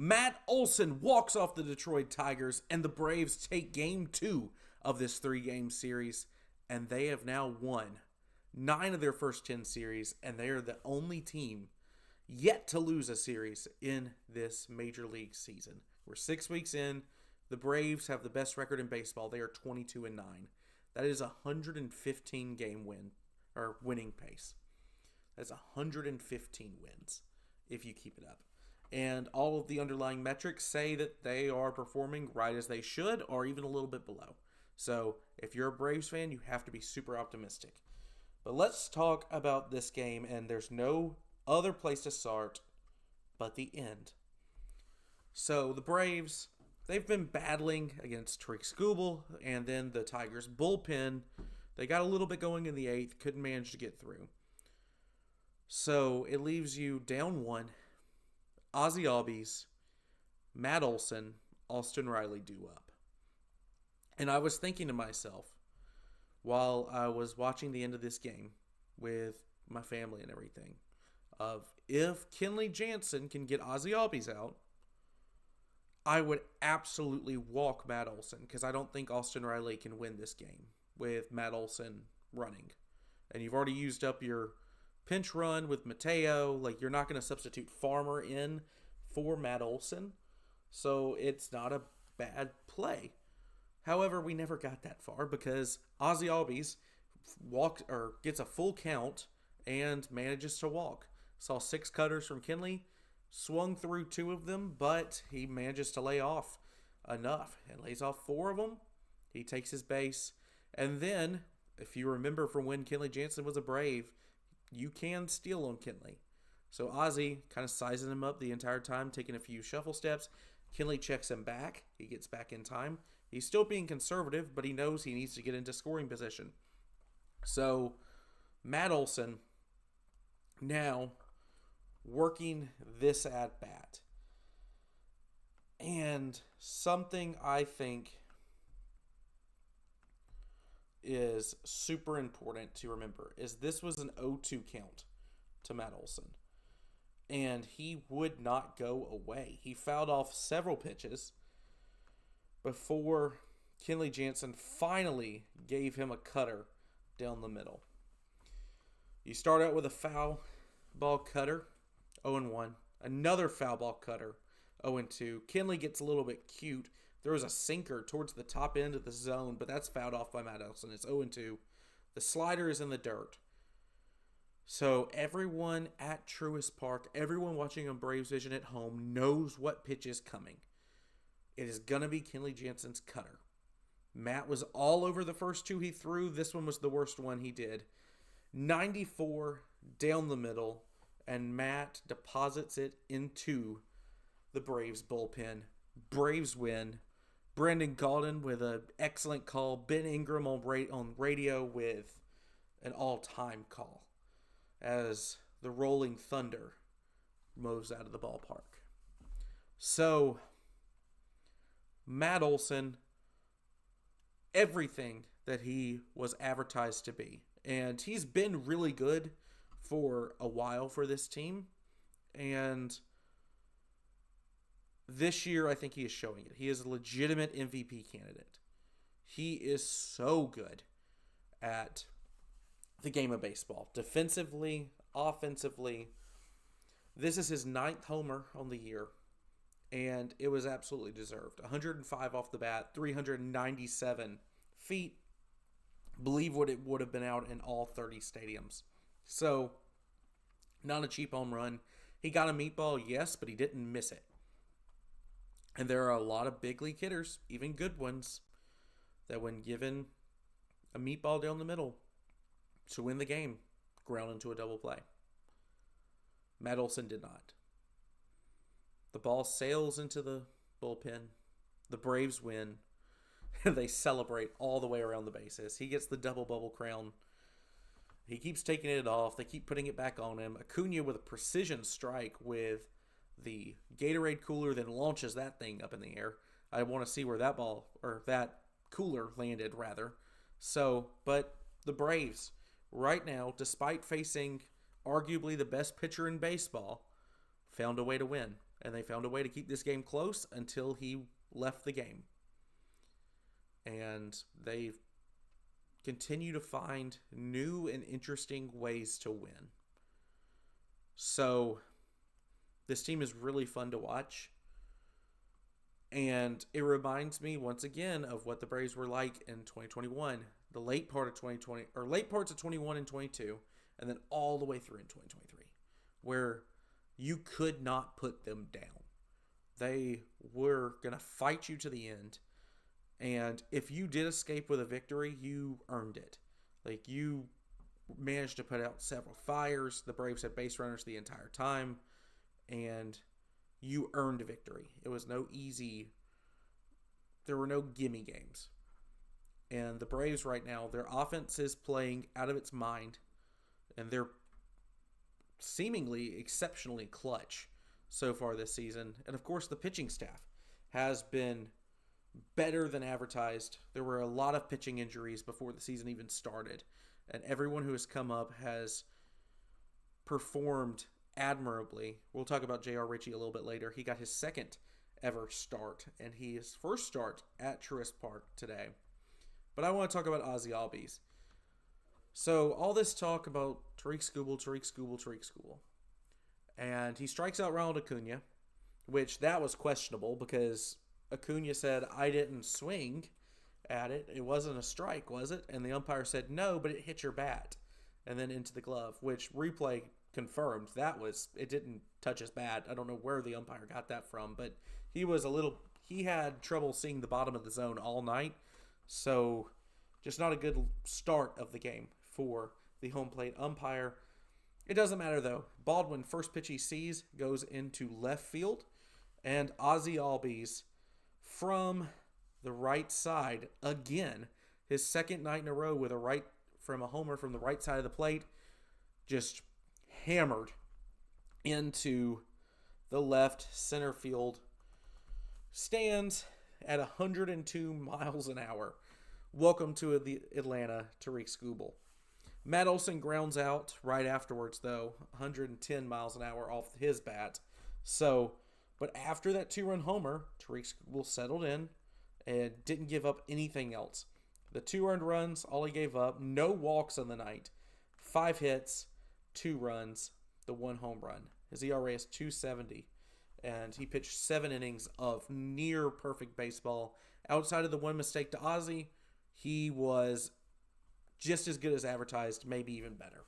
Matt Olson walks off the Detroit Tigers, and the Braves take game 2 of this 3-game series, and they have now won 9 of their first 10 series, and they are the only team yet to lose a series in this Major League season. We're 6 weeks in. The Braves have the best record in baseball. They are 22-9. That is a 115 game winning pace. That's 115 wins if you keep it up. And all of the underlying metrics say that they are performing right as they should, or even a little bit below. So if you're a Braves fan, you have to be super optimistic. But let's talk about this game, and there's no other place to start but the end. So the Braves, they've been battling against Tarik Skubal and then the Tigers bullpen. They got a little bit going in the 8th, couldn't manage to get through. So it leaves you down 1. Ozzie Albies, Matt Olson, Austin Riley due up. And I was thinking to myself, while I was watching the end of this game with my family and everything, of if Kenley Jansen can get Ozzie Albies out, I would absolutely walk Matt Olson, because I don't think Austin Riley can win this game with Matt Olson running. And you've already used up your pinch run with Mateo. Like, you're not going to substitute Farmer in for Matt Olson, so it's not a bad play. However, we never got that far because Ozzie Albies gets a full count and manages to walk. Saw 6 cutters from Kenley, swung through 2 of them, but he manages to lay off enough and lays off 4 of them. He takes his base, and then, if you remember from when Kenley Jansen was a Brave, you can steal on Kenley. So Ozzie kind of sizing him up the entire time, taking a few shuffle steps. Kenley checks him back. He gets back in time. He's still being conservative, but he knows he needs to get into scoring position. So Matt Olson now working this at bat. And something I think is super important to remember is this was an 0-2 count to Matt Olson. And he would not go away. He fouled off several pitches before Kenley Jansen finally gave him a cutter down the middle. You start out with a foul ball cutter, 0-1. Another foul ball cutter, 0-2. Kenley gets a little bit cute. There was a sinker towards the top end of the zone, but that's fouled off by Matt Olson. It's 0-2. The slider is in the dirt. So everyone at Truist Park, everyone watching on Braves Vision at home knows what pitch is coming. It is going to be Kenley Jansen's cutter. Matt was all over the first 2 he threw. This one was the worst one he did. 94 down the middle, and Matt deposits it into the Braves bullpen. Braves win. Brendan Gaudin with an excellent call. Ben Ingram on radio with an all-time call as the Rolling Thunder moves out of the ballpark. So, Matt Olson, everything that he was advertised to be. And he's been really good for a while for this team. And this year, I think he is showing it. He is a legitimate MVP candidate. He is so good at the game of baseball. Defensively, offensively. This is his 9th homer on the year. And it was absolutely deserved. 105 off the bat, 397 feet. Believe what it would have been out in all 30 stadiums. So, not a cheap home run. He got a meatball, yes, but he didn't miss it. And there are a lot of big league hitters, even good ones, that when given a meatball down the middle to win the game, ground into a double play. Matt Olson did not. The ball sails into the bullpen. The Braves win. And they celebrate all the way around the bases. He gets the double bubble crown. He keeps taking it off. They keep putting it back on him. Acuna with a precision strike with the Gatorade cooler, then launches that thing up in the air. I want to see where that ball, or that cooler landed, rather. So, but the Braves, right now, despite facing arguably the best pitcher in baseball, found a way to win. and they found a way to keep this game close until he left the game. And they continue to find new and interesting ways to win. So this team is really fun to watch. And it reminds me once again of what the Braves were like in 2021, the late part of 2020, or late parts of 21 and 22, and then all the way through in 2023, where you could not put them down. They were going to fight you to the end. And if you did escape with a victory, you earned it. Like, you managed to put out several fires. The Braves had base runners the entire time. And you earned a victory. It was no easy. There were no gimme games. And the Braves right now, their offense is playing out of its mind. And they're seemingly exceptionally clutch so far this season. And of course, the pitching staff has been better than advertised. There were a lot of pitching injuries before the season even started. And everyone who has come up has performed admirably. We'll talk about J.R. Ritchie a little bit later. He got his second ever start, and his first start at Truist Park today. But I want to talk about Ozzie Albies. So all this talk about Tarik Skubal. And he strikes out Ronald Acuna, which that was questionable because Acuna said, I didn't swing at it. It wasn't a strike, was it? And the umpire said, no, but it hit your bat. And then into the glove, which replay confirmed it didn't touch his bat. I don't know where the umpire got that from, but he had trouble seeing the bottom of the zone all night. So just not a good start of the game for the home plate umpire. It doesn't matter though. Baldwin, first pitch he sees, goes into left field, and Ozzie Albies from the right side again, his second night in a row with a homer from the right side of the plate, just hammered into the left center field stands at 102 miles an hour. Welcome to the Atlanta, Tarik Skubal. Matt Olson grounds out right afterwards, though, 110 miles an hour off his bat. But after that 2-run homer, Tarik Skubal settled in and didn't give up anything else. The 2 earned runs, all he gave up, no walks on the night, 5 hits, 2 runs, the 1 home run. His ERA is 2.70, and he pitched 7 innings of near perfect baseball. Outside of the one mistake to Ozzie, he was just as good as advertised, maybe even better.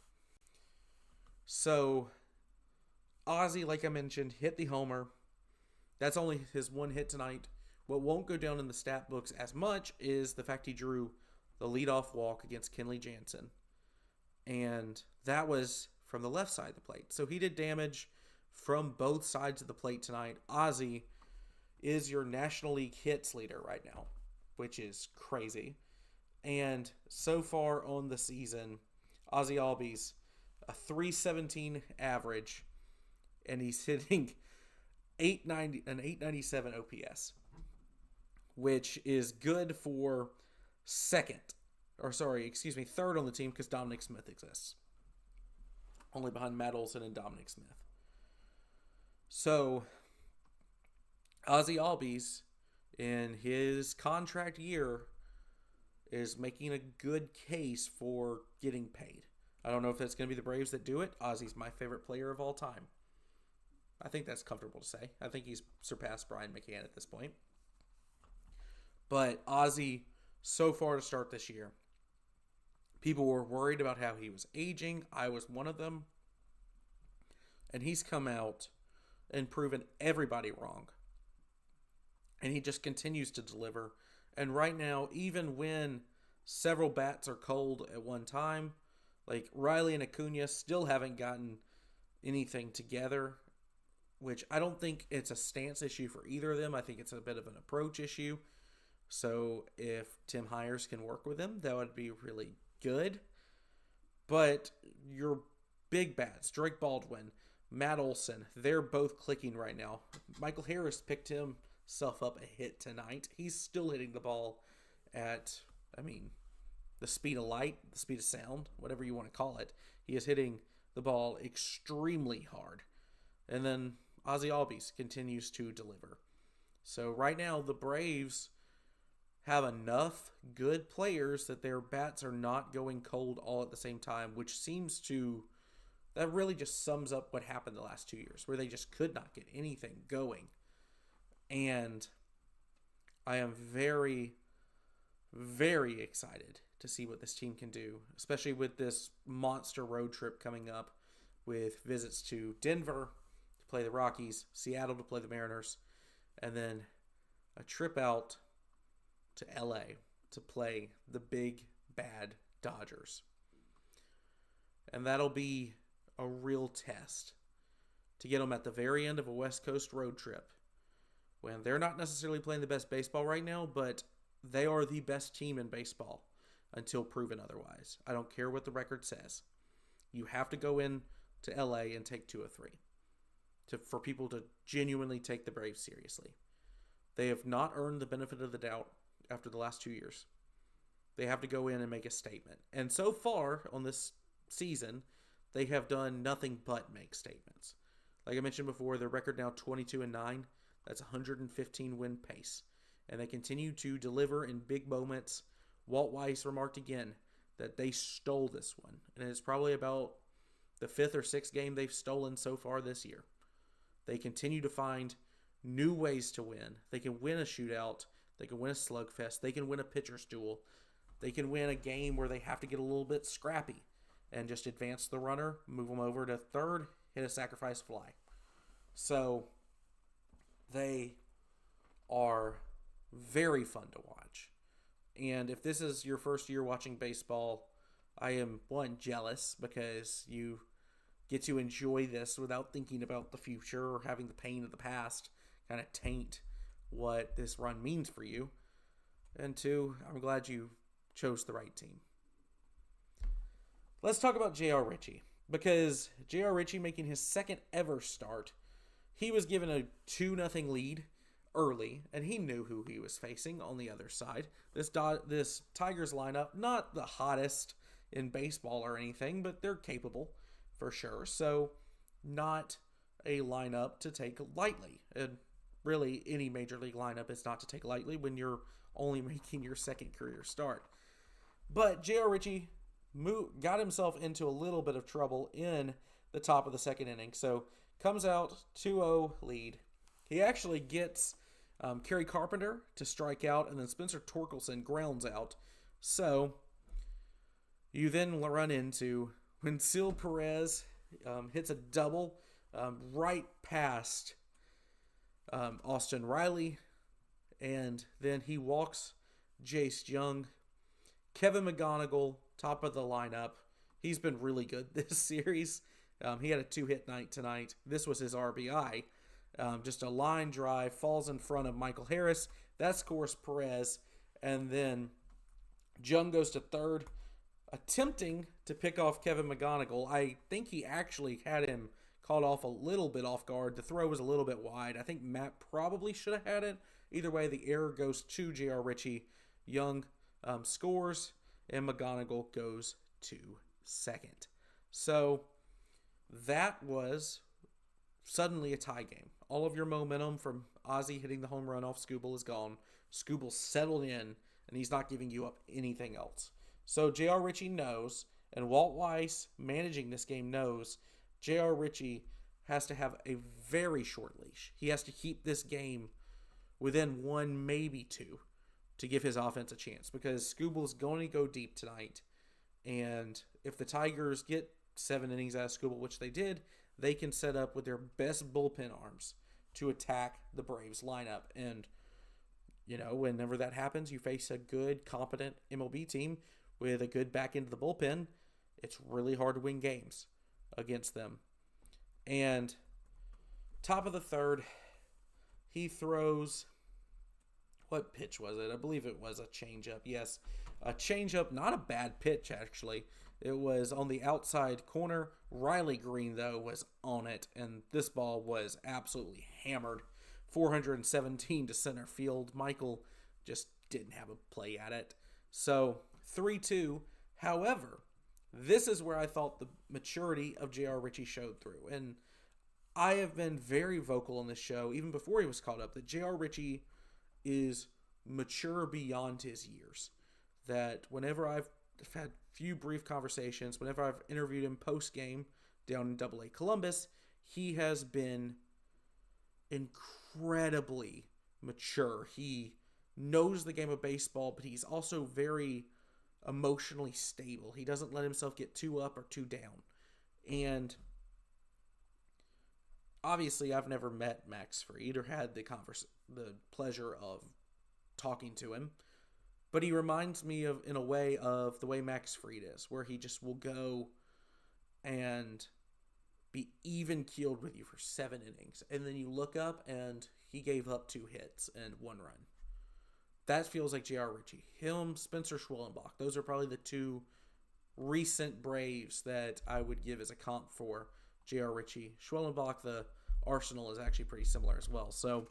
So, Ozzie, like I mentioned, hit the homer. That's only his 1 hit tonight. What won't go down in the stat books as much is the fact he drew the leadoff walk against Kenley Jansen. And that was from the left side of the plate. So he did damage from both sides of the plate tonight. Ozzie is your National League hits leader right now, which is crazy. And so far on the season, Ozzie Albies, a 317 average, and he's hitting 897 OPS, which is good for third on the team because Dominic Smith exists. Only behind Matt Olson and Dominic Smith. So, Ozzie Albies, in his contract year, is making a good case for getting paid. I don't know if that's going to be the Braves that do it. Ozzie's my favorite player of all time. I think that's comfortable to say. I think he's surpassed Brian McCann at this point. But Ozzie, so far to start this year, people were worried about how he was aging. I was one of them. And he's come out and proven everybody wrong. And he just continues to deliver. And right now, even when several bats are cold at one time, like Riley and Acuna still haven't gotten anything together, which I don't think it's a stance issue for either of them. I think it's a bit of an approach issue. So if Tim Hires can work with him, that would be really good. But your big bats, Drake Baldwin, Matt Olson, they're both clicking right now. Michael Harris picked himself up a hit tonight. He's still hitting the ball at, the speed of light, the speed of sound, whatever you want to call it. He is hitting the ball extremely hard. And then Ozzie Albies continues to deliver. So right now, the Braves have enough good players that their bats are not going cold all at the same time, which seems to, that really just sums up what happened the last 2 years, where they just could not get anything going. And I am very, very excited to see what this team can do, especially with this monster road trip coming up with visits to Denver to play the Rockies, Seattle to play the Mariners, and then a trip out to LA to play the big bad Dodgers. And that'll be a real test to get them at the very end of a West Coast road trip when they're not necessarily playing the best baseball right now, but they are the best team in baseball until proven otherwise. I don't care what the record says. You have to go in to LA and take 2 or 3 for people to genuinely take the Braves seriously. They have not earned the benefit of the doubt after the last 2 years. They have to go in and make a statement. And so far on this season, they have done nothing but make statements. Like I mentioned before, their record now 22-9. That's a 115 win pace. And they continue to deliver in big moments. Walt Weiss remarked again that they stole this one. And it's probably about the 5th or 6th game they've stolen so far this year. They continue to find new ways to win. They can win a shootout. They can win a slugfest. They can win a pitcher's duel. They can win a game where they have to get a little bit scrappy and just advance the runner, move them over to third, hit a sacrifice fly. So they are very fun to watch. And if this is your first year watching baseball, I am, one, jealous because you get to enjoy this without thinking about the future or having the pain of the past kind of taint what this run means for you. And 2, I'm glad you chose the right team. Let's talk about J.R. Ritchie, because J.R. Ritchie making his second ever start, he was given a 2-0 lead early, and he knew who he was facing on the other side. This Tigers lineup, not the hottest in baseball or anything, but they're capable for sure. So not a lineup to take lightly. And really, any major league lineup is not to take lightly when you're only making your second career start. But J.R. Ritchie got himself into a little bit of trouble in the top of the second inning. So comes out 2-0 lead. He actually gets Kerry Carpenter to strike out, and then Spencer Torkelson grounds out. So you then run into when Sil Perez hits a double right past Austin Riley, and then he walks Jace Young. Kevin McGonigal, top of the lineup. He's been really good this series. He had a 2-hit night tonight. This was his RBI. Just a line drive, falls in front of Michael Harris. That scores Perez. And then Jung goes to third, attempting to pick off Kevin McGonigal. I think he actually had him caught off a little bit off guard. The throw was a little bit wide. I think Matt probably should have had it. Either way, the error goes to J.R. Ritchie. Young scores, and McGonigal goes to second. So that was suddenly a tie game. All of your momentum from Ozzie hitting the home run off Skubal is gone. Skubal settled in, and he's not giving you up anything else. So J.R. Ritchie knows, and Walt Weiss, managing this game, knows J.R. Ritchie has to have a very short leash. He has to keep this game within 1, maybe 2, to give his offense a chance, because Skubal's going to go deep tonight. And if the Tigers get 7 innings out of Skubal, which they did, they can set up with their best bullpen arms to attack the Braves lineup. And, you know, whenever that happens, you face a good, competent MLB team with a good back end of the bullpen. It's really hard to win games against them. And top of the third, he throws, what pitch was it? I believe it was a changeup. Yes, a changeup, not a bad pitch, actually. It was on the outside corner. Riley Green, though, was on it, and this ball was absolutely hammered. 417 to center field. Michael just didn't have a play at it. So 3-2. However, this is where I thought the maturity of J.R. Ritchie showed through. And I have been very vocal on this show, even before he was called up, that J.R. Ritchie is mature beyond his years. That whenever I've had few brief conversations, whenever I've interviewed him post game down in Double A Columbus, he has been incredibly mature. He knows the game of baseball, but he's also very emotionally stable. He doesn't let himself get too up or too down. And obviously, I've never met Max Fried or had the pleasure of talking to him, but he reminds me of, in a way, of the way Max Fried is, where he just will go and be even keeled with you for 7 innings, and then you look up and he gave up 2 hits and 1 run. That feels like J.R. Ritchie. Him, Spencer Schwellenbach. Those are probably the 2 recent Braves that I would give as a comp for J.R. Ritchie. Schwellenbach, the arsenal, is actually pretty similar as well. So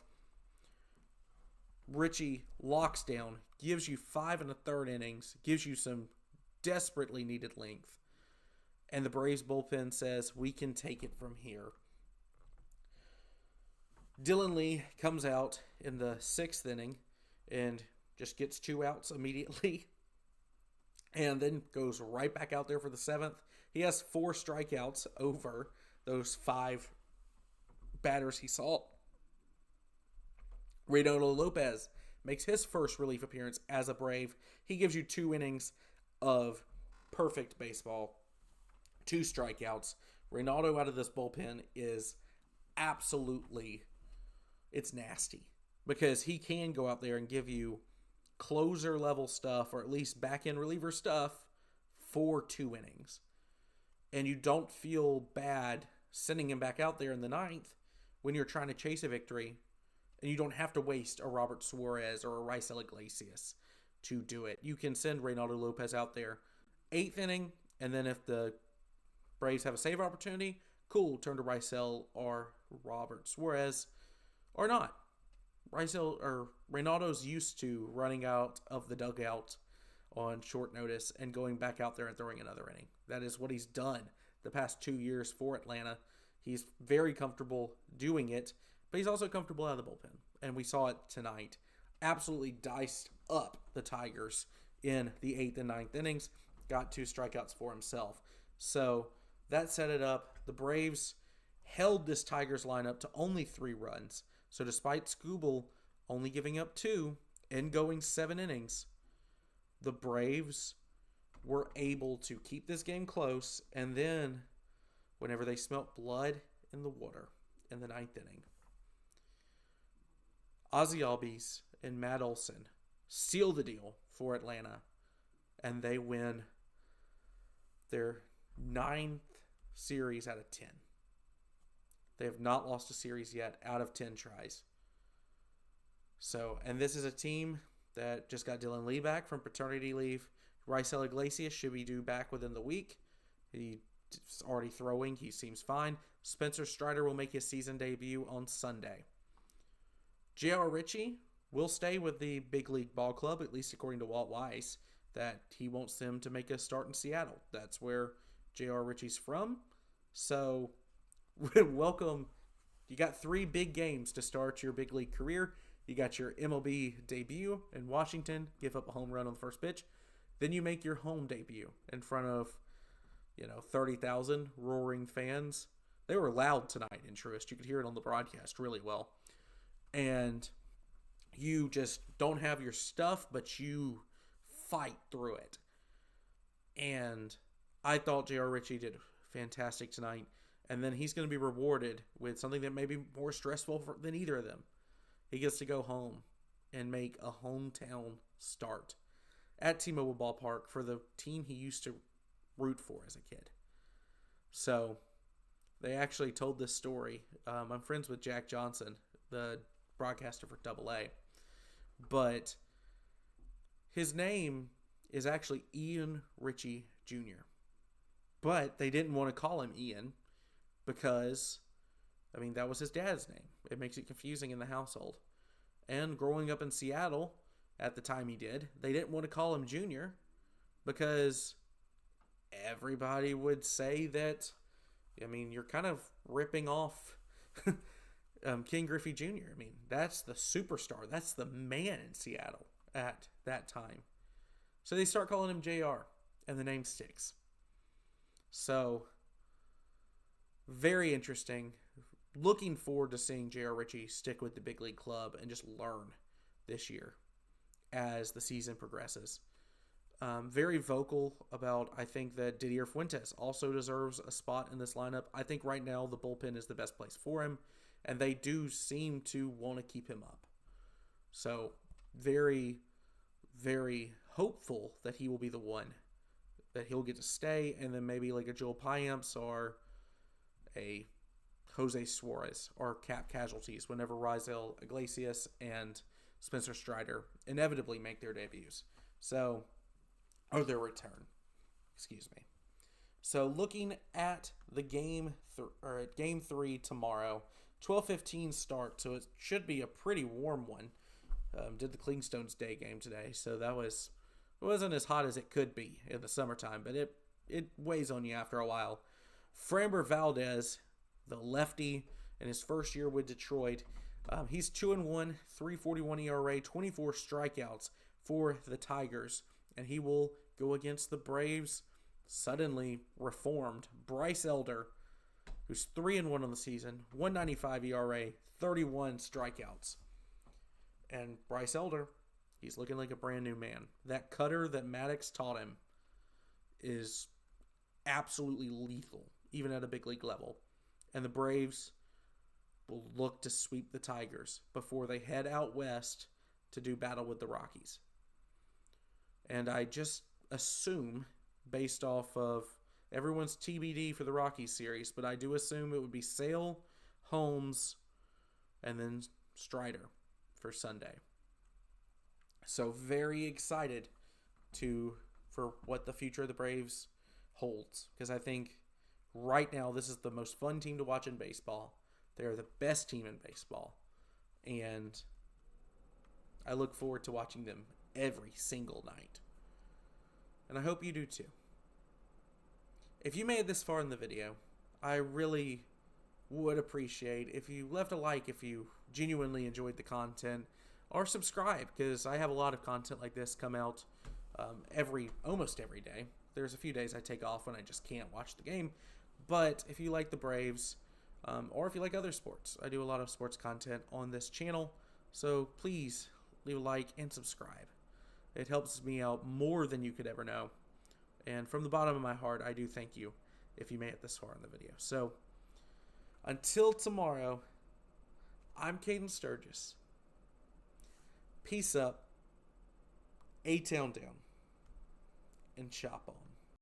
Ritchie locks down, gives you 5 1/3 innings, gives you some desperately needed length, and the Braves bullpen says, we can take it from here. Dylan Lee comes out in the 6th inning and just gets 2 outs immediately, and then goes right back out there for the 7th. He has 4 strikeouts over those 5 batters he saw. Reynaldo Lopez makes his first relief appearance as a Brave. He gives you 2 innings of perfect baseball, 2 strikeouts. Reynaldo out of this bullpen is absolutely, it's nasty, because he can go out there and give you closer level stuff, or at least back end reliever stuff, for 2 innings. And you don't feel bad sending him back out there in the 9th when you're trying to chase a victory, and you don't have to waste a Robert Suarez or a Raisel Iglesias to do it. You can send Reynaldo Lopez out there 8th inning, and then if the Braves have a save opportunity, cool, turn to Raisel or Robert Suarez, or not. Reynaldo's used to running out of the dugout on short notice and going back out there and throwing another inning. That is what he's done the past 2 years for Atlanta. He's very comfortable doing it, but he's also comfortable out of the bullpen. And we saw it tonight. Absolutely diced up the Tigers in the 8th and 9th innings. Got 2 strikeouts for himself. So that set it up. The Braves held this Tigers lineup to only 3 runs. So despite Skubal only giving up 2 and going 7 innings, the Braves were able to keep this game close. And then, whenever they smelt blood in the water in the 9th inning, Ozzie Albies and Matt Olson seal the deal for Atlanta, and they win their 9th series out of 10. They have not lost a series yet out of 10 tries. So, and this is a team that just got Dylan Lee back from paternity leave. Raisel Iglesias should be due back within the week. He's already throwing. He seems fine. Spencer Strider will make his season debut on Sunday. J.R. Ritchie will stay with the big league ball club, at least according to Walt Weiss, that he wants them to make a start in Seattle. That's where J.R. Ritchie's from. So, welcome. You got 3 big games to start your big league career. You got your MLB debut in Washington, give up a home run on the first pitch. Then you make your home debut in front of, 30,000 roaring fans. They were loud tonight in Truist. You could hear it on the broadcast really well. And you just don't have your stuff, but you fight through it. And I thought J.R. Ritchie did fantastic tonight. And then he's going to be rewarded with something that may be more stressful than either of them. He gets to go home and make a hometown start at T-Mobile Ballpark for the team he used to root for as a kid. So they actually told this story. I'm friends with Jack Johnson, the broadcaster for Double A. But his name is actually Ian Ritchie Jr. But they didn't want to call him Ian because, that was his dad's name. It makes it confusing in the household. And growing up in Seattle at the time he did, they didn't want to call him Junior because everybody would say that, you're kind of ripping off Ken Griffey Jr. I mean, that's the superstar. That's the man in Seattle at that time. So they start calling him JR, and the name sticks. So, very interesting. Looking forward to seeing J.R. Ritchie stick with the big league club and just learn this year as the season progresses. Very vocal about, I think that Didier Fuentes also deserves a spot in this lineup. I think right now the bullpen is the best place for him, and they do seem to want to keep him up. So, very, very hopeful that he will be the one, that he'll get to stay, and then maybe like a Joel Payamps or a Jose Suarez are cap casualties whenever Raisel Iglesias and Spencer Strider inevitably make their debuts. So, or their return. Excuse me. So, looking at the game 3 tomorrow, 12:15 start, so it should be a pretty warm one. Did the Clingstones Day game today, so it wasn't as hot as it could be in the summertime, but it weighs on you after a while. Framber Valdez, the lefty, in his first year with Detroit, he's 2-1, 3.41 ERA, 24 strikeouts for the Tigers, and he will go against the Braves' suddenly reformed Bryce Elder, who's 3-1 on the season, 1.95 ERA, 31 strikeouts. And Bryce Elder, he's looking like a brand new man. That cutter that Maddox taught him is absolutely lethal, even at a big league level. And the Braves will look to sweep the Tigers before they head out west to do battle with the Rockies. And I just assume, based off of everyone's TBD for the Rockies series, but I do assume it would be Sale, Holmes, and then Strider for Sunday. So very excited for what the future of the Braves holds, because I think right now this is the most fun team to watch in baseball. They're the best team in baseball, and I look forward to watching them every single night. And I hope you do too. If you made it this far in the video, I really would appreciate if you left a like if you genuinely enjoyed the content, or subscribe, because I have a lot of content like this come out almost every day. There's a few days I take off when I just can't watch the game, but if you like the Braves, or if you like other sports, I do a lot of sports content on this channel, so please leave a like and subscribe. It helps me out more than you could ever know, and from the bottom of my heart, I do thank you if you made it this far in the video. So, until tomorrow, I'm Caden Sturgis. Peace up, A-Town down, and chop on.